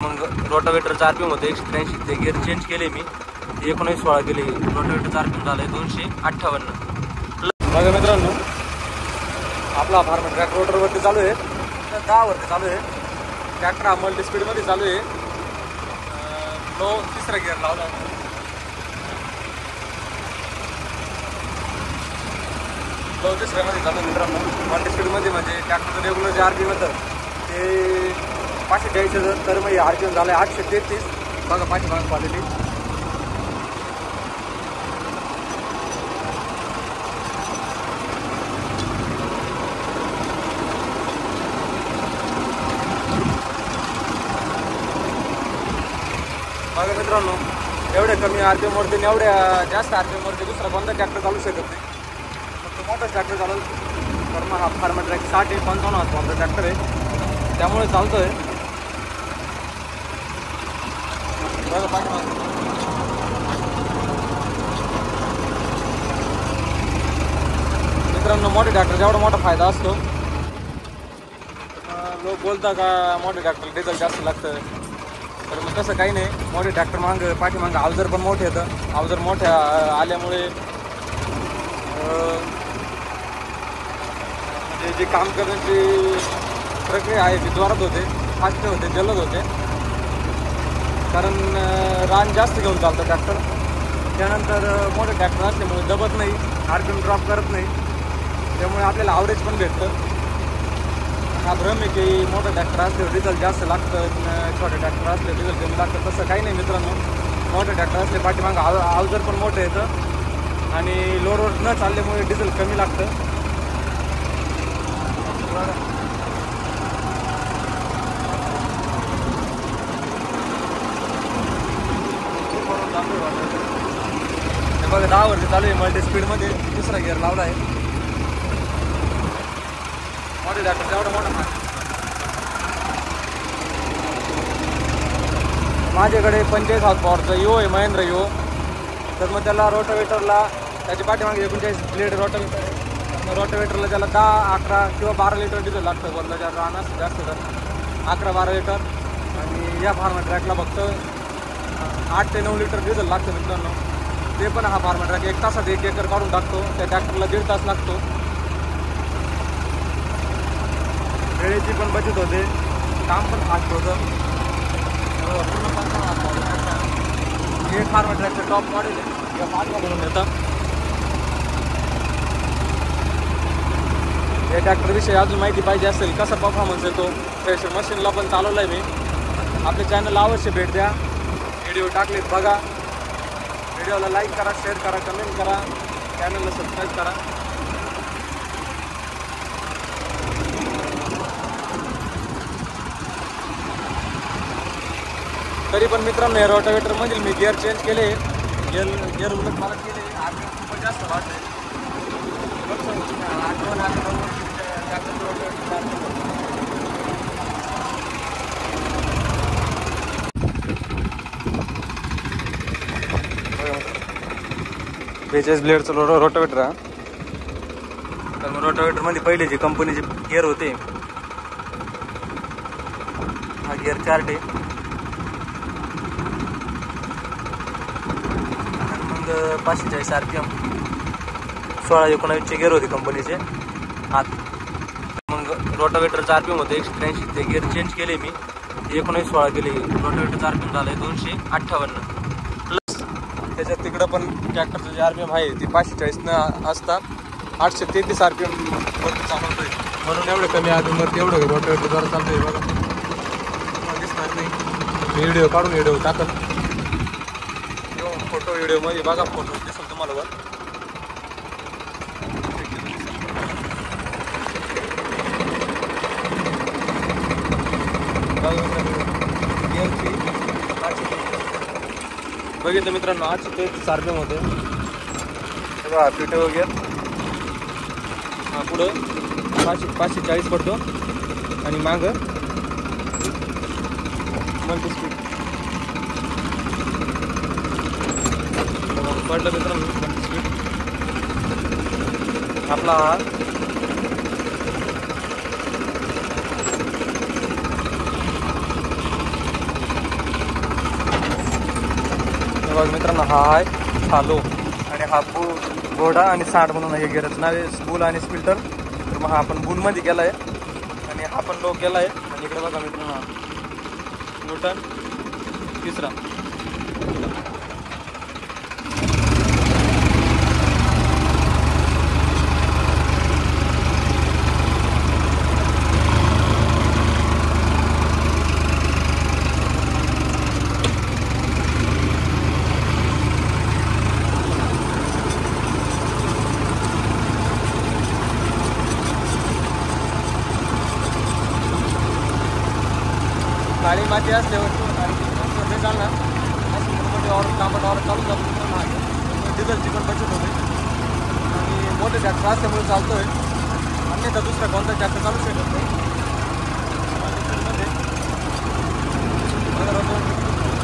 मग रोटावेटरचा आरपीएम होतं 183, ते गिअर चेंज केले मी, 19-16 केले. रोटावेटरचा आरपीएम झालं आहे 258. बघा मित्रांनो, आपला फार्मर ट्रॅक रोटरवरती चालू आहे, 10 वरती चालू आहे. ट्रॅक्टर हा मल्टी स्पीडमध्ये चालू आहे. लो तिसरा गिअर लावला आहे. लो तिसऱ्यामध्ये चालू आहे मित्रांनो. मल्टी स्पीडमध्ये म्हणजे ट्रॅक्टरचं रेग्युलर जे आरपीएम होतं ते 540, तर मग आरपीएम झालं आहे 833. बघा पाठीमाग क्वालिटी. बघा मित्रांनो, एवढ्या कमी आरपीएम वरती आणि एवढ्या जास्त आरपीएम वरती दुसरा कोणता ट्रॅक्टर चालू शकत नाही. फक्त मोठा ट्रॅक्टर चालेल. तर मग हा फार्मर ट्रॅक 60-55 हॉर्सचा ट्रॅक्टर आहे, त्यामुळे चालतोय. बघा पाठीमाग मित्रांनो, मोठे ट्रॅक्टर जेवढा मोठा फायदा असतो. लोक बोलता का मोठे ट्रॅक्टर डिझेल जास्त लागतं, तर मग तसं काही नाही. मोठे ट्रॅक्टर पाठीमागं अवजार पण मोठे येतं. अवजार मोठ्या आल्यामुळे म्हणजे जे काम करण्याची प्रक्रिया आहे ती जोरात होते, फास्ट होते, जलद होते. कारण रान जास्त घेऊन चालतं ट्रॅक्टर. त्यानंतर मोठे ट्रॅक्टर असल्यामुळे दबत नाही, आरपीएम ड्रॉप करत नाही, त्यामुळे आपल्याला ॲव्हरेज पण भेटतं. हा भ्रम आहे की मोठं ट्रॅक्टर असल्यावर डिझेल जास्त लागतं, छोटे ट्रॅक्टर असले डिझेल कमी लागतं. तसं काही नाही मित्रांनो. मोठे ट्रॅक्टर असले पाठीमागं अवजार पण मोठं येतं आणि लोडवर न चालल्यामुळे डिझेल कमी लागतं. बघा 10 वरती चालू आहे मल्टी स्पीडमध्ये. तिसरा गिअर लावला आहे. मोठे ट्रॅक्टर तेवढा मोठा नाही. माझ्याकडे 45 हॉर्स पॉवरचा इओ आहे, महिंद्रा इओ. तर मग त्याला रोटावेटरला त्याच्या पाठीमागे 39 ब्लेड रोटावेटर आहे. रोटावेटरला त्याला 10, 11 किंवा 12 लिटर डिझेल लागतं. बोललं जर राहणार जास्त तर 11-12 लिटर. आणि या फार्मर ट्रॅकला फक्त 8 ते 9 लिटर डिझेल लागतं मित्रांनो. ते पण हा फार्मर ट्रॅक 1 तासात 1 एकर काढून टाकतो. त्या ट्रॅक्टरला 1.5 तास लागतो. वेळेची पण बचत होते, काम पण फास्ट होतं. पूर्ण 55 हे फार्मर ट्रॅकचं टॉप मॉडेल आहे, किंवा मार्ग म्हणून येतं. या ट्रॅक्टरविषयी अजून माहिती पाहिजे असेल, कसा परफॉर्मन्स येतो, फ्रेशर मशीनला पण चालवलं आहे मी. आपल्या चॅनलला अवश्य भेट द्या. व्हिडिओ टाकलेत बघा. व्हिडिओला लाईक करा, शेअर करा, कमेंट करा, चॅनलला सबस्क्राईब करा. तरी पण मित्रांनो, या रोटावेटरमधील मी गिअर चेंज केले. गिअर उलट मला केले. आरपीएम खूपच जास्त वाढले. बेचाळीस ब्लेडचं रोटावेटर हा. तर मग रोटावेटरमध्ये पहिले जे कंपनीचे गिअर होते, हा गिअर चार्ट आहे. मग 540 आरपीएम, 16-19 गिअर होते कंपनीचे आत. मग रोटावेटरचा आरपीएम होतं 183, ते गिअर चेंज केले मी, 19-16 केले. रोटावेटरचा आरपीएम झालं आहे 258. प्लस त्याच्यात तिकडं पण ट्रॅक्टरचं जे आरपीएम आहे ते 540 न असता 833 आरपीएम वरती चालवतो आहे. म्हणून एवढं कमी आरपीएम वरती एवढं रोटावेटर जरा चालतं आहे. बघा दिसणार नाही, व्हिडिओ काढून व्हिडिओ टाकत किंवा फोटो व्हिडिओमध्ये बघा, फोटो दिसेल तुम्हाला वर. बघितलं मित्रांनो, 833 आरपीएम होते. बघा पिटो वगैरे हा पुढं 540 पडतो आणि मागं मल्टी स्पीड पडलं मित्रांनो. मल्टी स्पीड आपला हा बघा मित्रांनो, हा आहे सालो आणि हा घोडा आणि सांड म्हणून हे गेअरचं नाव आहे बुल आणि स्पिल्टर. तर मग हा आपण बुलमध्ये गेला आहे आणि हा पण लोक गेला आहे. आणि इकडे बघा मित्रांनो, हा न्यूटन तिसरा. काळी माती असल्यावर नाही चालणार, मोठे लांबट ऑर्डर चालू जातो. डिझेलची पण बचत होते आणि मोठे ट्रॅक्टर असल्यामुळे चालतो आहे. अन्यथा दुसरा कोणता ट्रॅक्टर चालू शकत नाही.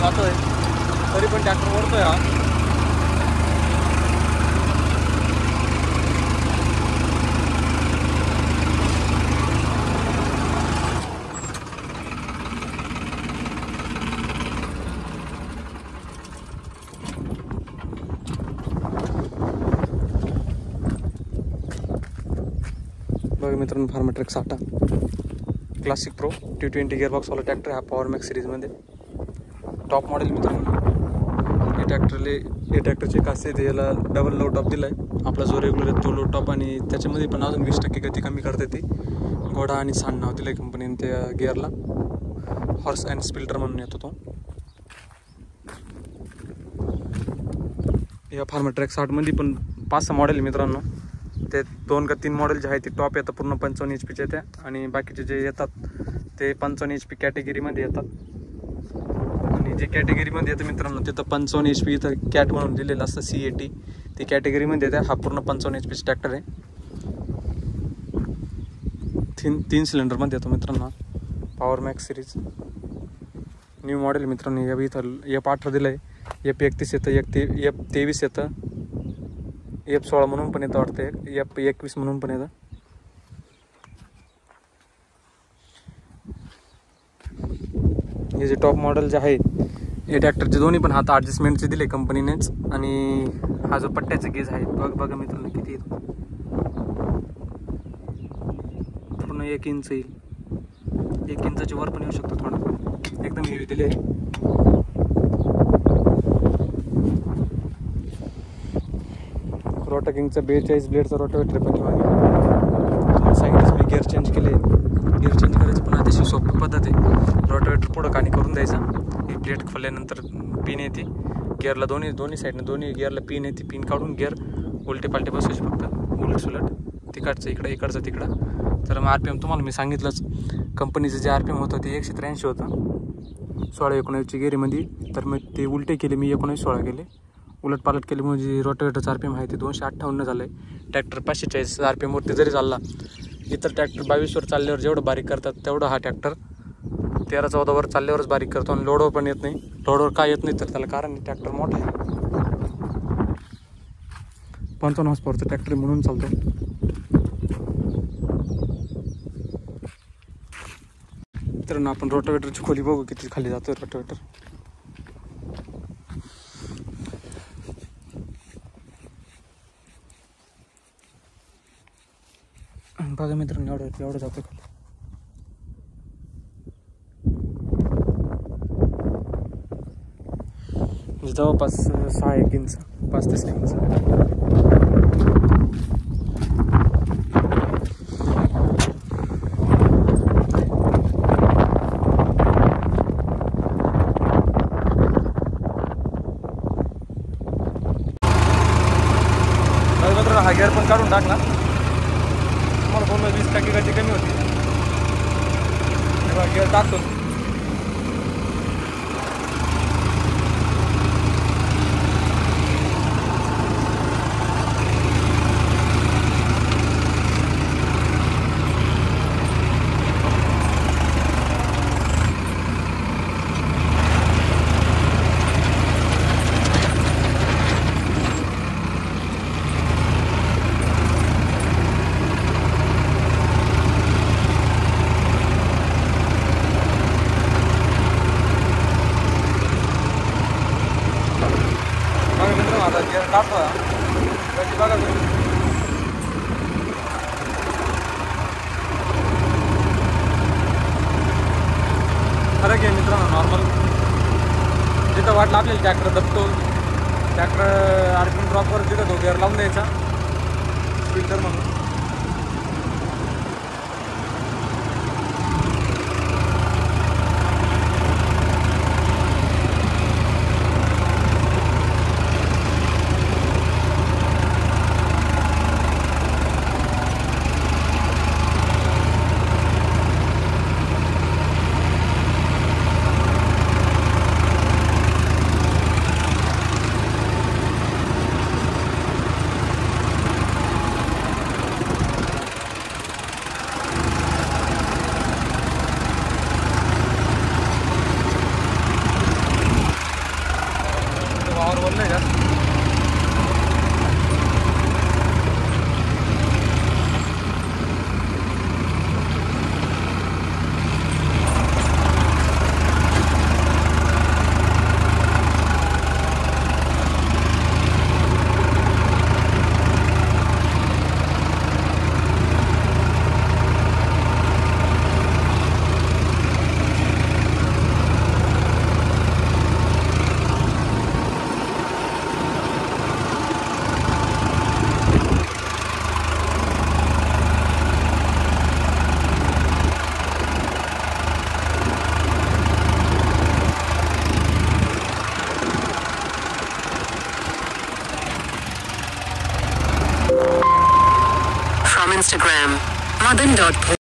जातो आहे तरी पण ट्रॅक्टर ओढतोय हा. बघा मित्रांनो, फार्माट्रेक साठा क्लासिक प्रो T20 गिअरबॉक्सवाला ट्रॅक्टर हा पॉवर मॅक्स सिरीजमध्ये टॉप मॉडेल मित्रांनो. हे ट्रॅक्टरचे खासियत याला डबल लो टॉप दिला आहे. आपला जो रेग्युलर आहे तो लो टॉप आणि त्याच्यामध्ये पण अजून 20% गती कमी करते ती. घोडा आणि सांड नाव दिलं आहे कंपनीने त्या गिअरला. हॉर्स अँड स्पिल्टर म्हणून येतो तो. या फार्माट्रेक 60मध्ये पण 5-6 मॉडेल मित्रांनो. ते 2 का 3 मॉडेल जे आहे ते टॉप येतात पूर्ण 55 HP चे येतात आणि बाकीचे जे येतात ते 55 HP कॅटेगरीमध्ये येतात. आणि जे कॅटेगरीमध्ये येतं मित्रांनो तिथं 55 HP इथं कॅट म्हणून दिलेलं असतं CAT. ती कॅटेगरीमध्ये येते. हा पूर्ण 55 HP ट्रॅक्टर आहे. 3 सिलेंडरमध्ये येतो मित्रांनो. Power max series new model मित्रांनो. या इथं F18 दिलं आहे, F31 येतं, F23 येतं, F16 म्हणून पण येतं वाटतं, F21 म्हणून पण येतं. हे जे टॉप मॉडेल जे आहे हे ट्रॅक्टरचे दोन्ही पण हात ॲडजस्टमेंटचे दिले कंपनीनेच. आणि हा जो पट्ट्याचा गेज आहे बघा मित्रांनो किती येतो, पूर्ण 1 इंच येईल. 1 इंचाच्या वर पण येऊ शकतो थोडा. एकदम हेवी दिले आहे. रोटाकिंगचा 42 ब्लेडचा रोटावेटर पण आहे. साईडच मी गिअर चेंज केले. गिअर चेंज करायची पण अतिशय सोपी पद्धत आहे. रोटावेटर पुढं काणी करून द्यायचा. ही प्लेट खोलल्यानंतर पिन येते गिअरला. दोन्ही साईडनं दोन्ही गिअरला पिन येते. पिन काढून गिअर उलटे पालटे बसायचे फक्त, उलट सुलट, तिकडचं इकडचं तिकडं. तर मग RPM तुम्हाला मी सांगितलंच, कंपनीचं जे RPM होतं ते 183 होतं 16-19ची गिअरमध्ये. तर मग ते उलटे केले मी, 19-16 केले. उलट पालट केले म्हणजे रोटावेटरचं RPM आहे ते 258 झालं आहे. ट्रॅक्टर 540 RPMवरती जरी चालला, इतर ट्रॅक्टर 22वर चालल्यावर जेवढं बारीक करतात तेवढं हा ट्रॅक्टर 13-14वर चालल्यावरच बारीक करतो. आणि लोडवर पण येत नाही. लोडवर काय येत नाही तर त्याला कारण ट्रॅक्टर मोठा आहे. 55 हॉर्सपॉवरचं ट्रॅक्टर म्हणून चालतो. तर आपण रोटावेटरची खोली बघू किती खाली जातो रोटावेटर. बघा मित्रांनो एवढं जातो खाली. जवळपास 6-1 इंच, 5 ते 6 इंच. हा गिअर पण काढून टाकला. तुम्हाला बोललो 20% गती कमी होती. तेव्हा गिअर टाकतो. दाखवा कशी बघा तुम्ही. फरक आहे मित्रांनो. नॉर्मल जिथं वाटलं आपल्याला ट्रॅक्टर दबतो, ट्रॅक्टर आर्किंग ड्रॉपवर तिथं तो गेअर लावून द्यायचा फिल्टर म्हणून. वावर बोलले जास्त. Instagram, madan.po